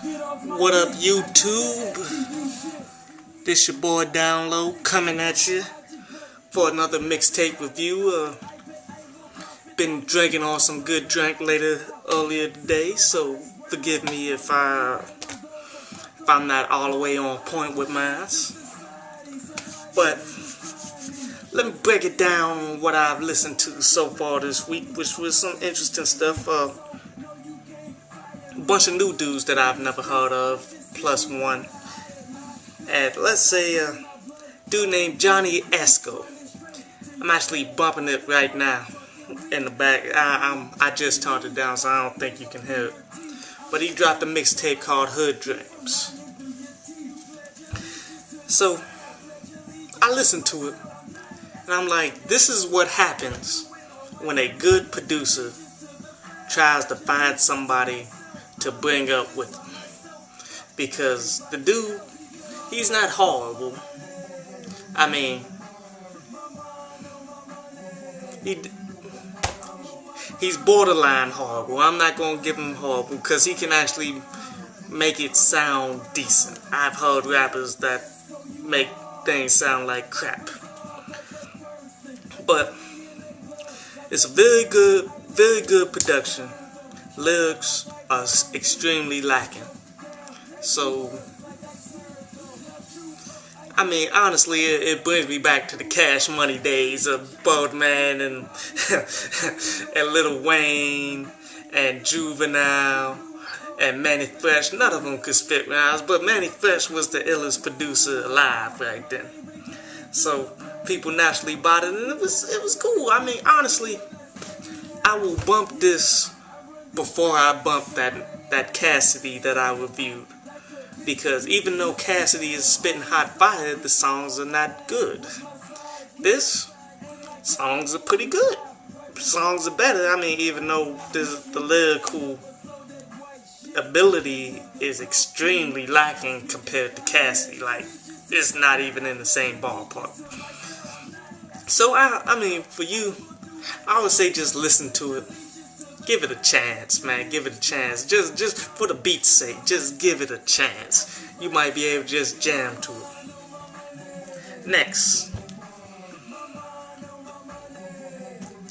What up, YouTube? This your boy Download coming at you for another mixtape review. Been drinking on some good drink earlier today, so forgive me if I'm not all the way on point with mine. But let me break it down on what I've listened to so far this week, which was some interesting stuff. A bunch of new dudes that I've never heard of, plus one. And let's say a dude named Jonny Esco. I'm actually bumping it right now in the back. I just turned it down, so I don't think you can hear it. But he dropped a mixtape called Hood Dreams. So I listened to it, and I'm like, this is what happens when a good producer tries to find somebody to bring up with him. Because the dude, he's not horrible. I mean, he's borderline horrible. I'm not going to give him horrible because he can actually make it sound decent. I've heard rappers that make things sound like crap. But it's a very good production. Lyrics are extremely lacking. So, I mean, honestly, it brings me back to the Cash Money days of Birdman and and Lil Wayne and Juvenile and Manny Fresh. None of them could spit rhymes, but Manny Fresh was the illest producer alive right then. So people naturally bought it, and it was cool. I mean, honestly, I will bump this before I bump that Cassidy that I reviewed. Because even though Cassidy is spitting hot fire, the songs are not good. This songs are pretty good. Songs are better. I mean, even though the lyrical ability is extremely lacking compared to Cassidy. Like, it's not even in the same ballpark. So, I mean, for you, I would say just listen to it. Give it a chance, man. Give it a chance. Just for the beat's sake, just give it a chance. You might be able to just jam to it. Next.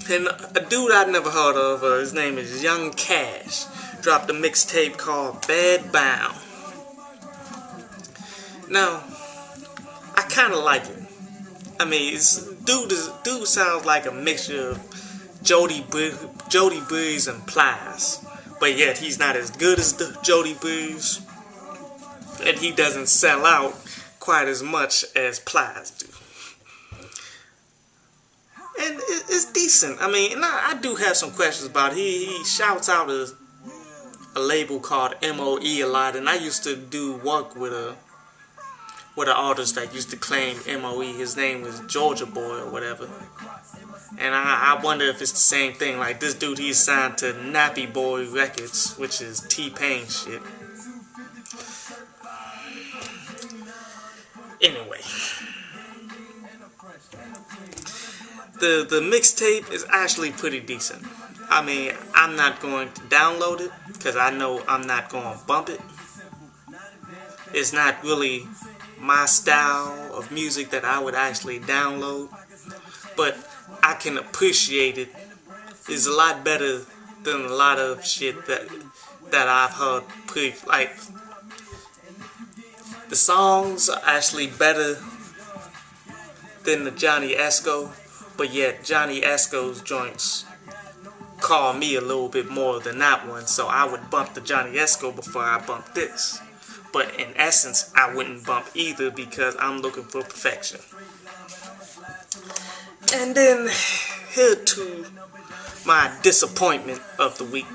And a dude I'd never heard of, his name is Young Cash, dropped a mixtape called Bad Bound. Now, I kind of like it. I mean, dude sounds like a mixture of Jody Breeze and Plies, but yet he's not as good as Jody Breeze, and he doesn't sell out quite as much as Plies do. And it's decent. I mean, and I do have some questions about it. He shouts out a label called MOE a lot, and I used to do work with an artist that used to claim MOE. His name was Georgia Boy or whatever. And I wonder if it's the same thing. Like, this dude, he's signed to Nappy Boy Records, which is T-Pain shit. Anyway. The mixtape is actually pretty decent. I mean, I'm not going to download it because I know I'm not going to bump it. It's not really my style of music that I would actually download. But I can appreciate it. It's a lot better than a lot of shit that I've heard. Like, the songs are actually better than the Jonny Esco, but yet Jonny Esco's joints call me a little bit more than that one, so I would bump the Jonny Esco before I bump this. But in essence, I wouldn't bump either because I'm looking for perfection. And then, here to my disappointment of the week.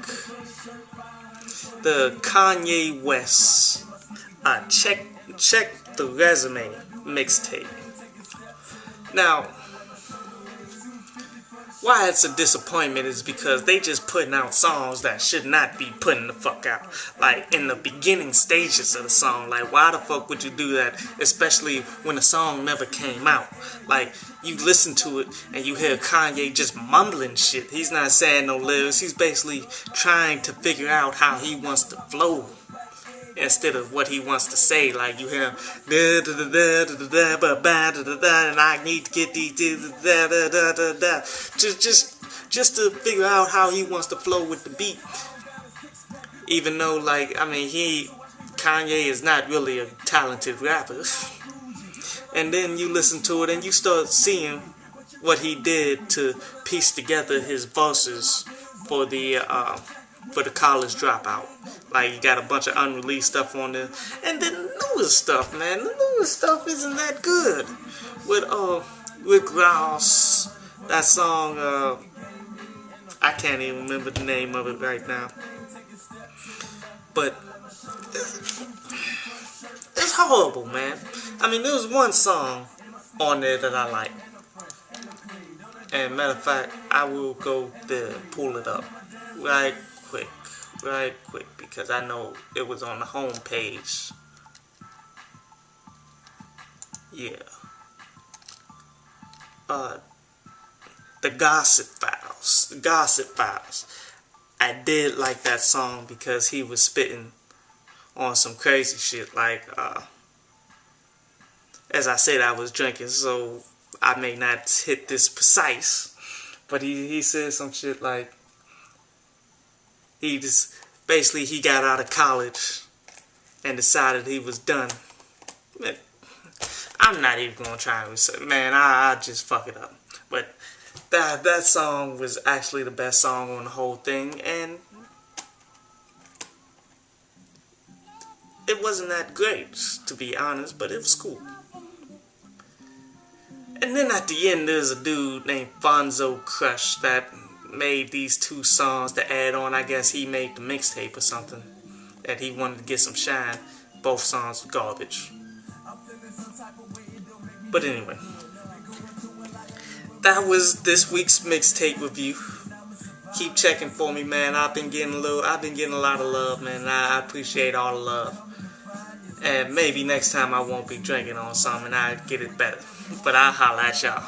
The Kanye West Check the Resume mixtape. Now, why it's a disappointment is because they just putting out songs that should not be putting the fuck out. Like, in the beginning stages of the song. Like, why the fuck would you do that? Especially when the song never came out. Like, you listen to it and you hear Kanye just mumbling shit. He's not saying no lyrics. He's basically trying to figure out how he wants to flow instead of what he wants to say. Like you hear him, and I need to get these just to figure out how he wants to flow with the beat. Even though, like, I mean, Kanye is not really a talented rapper. And then you listen to it and you start seeing what he did to piece together his verses for the college dropout. Like, he got a bunch of unreleased stuff on there, and then the newest stuff, man. The newest stuff isn't that good. With Rick Ross, that song, I can't even remember the name of it right now. But it's horrible, man. I mean, there was one song on there that I like. And matter of fact, I will go there and pull it up right quick, because I know it was on the home page. Yeah. The Gossip Files. I did like that song because he was spitting on some crazy shit. Like, as I said, I was drinking, so I may not hit this precise, but he said some shit like, he got out of college and decided he was done. Man, I'm not even gonna try and say, man, I just fuck it up. But that song was actually the best song on the whole thing, and it wasn't that great, to be honest, but it was cool. And then at the end, there's a dude named Fonzo Crush that made these two songs to add on. I guess he made the mixtape or something, that he wanted to get some shine. Both songs were garbage. But anyway, that was this week's mixtape review. Keep checking for me, man. I've been getting a lot of love, man. I appreciate all the love. And maybe next time I won't be drinking on something and I'll get it better. But I'll holla at y'all.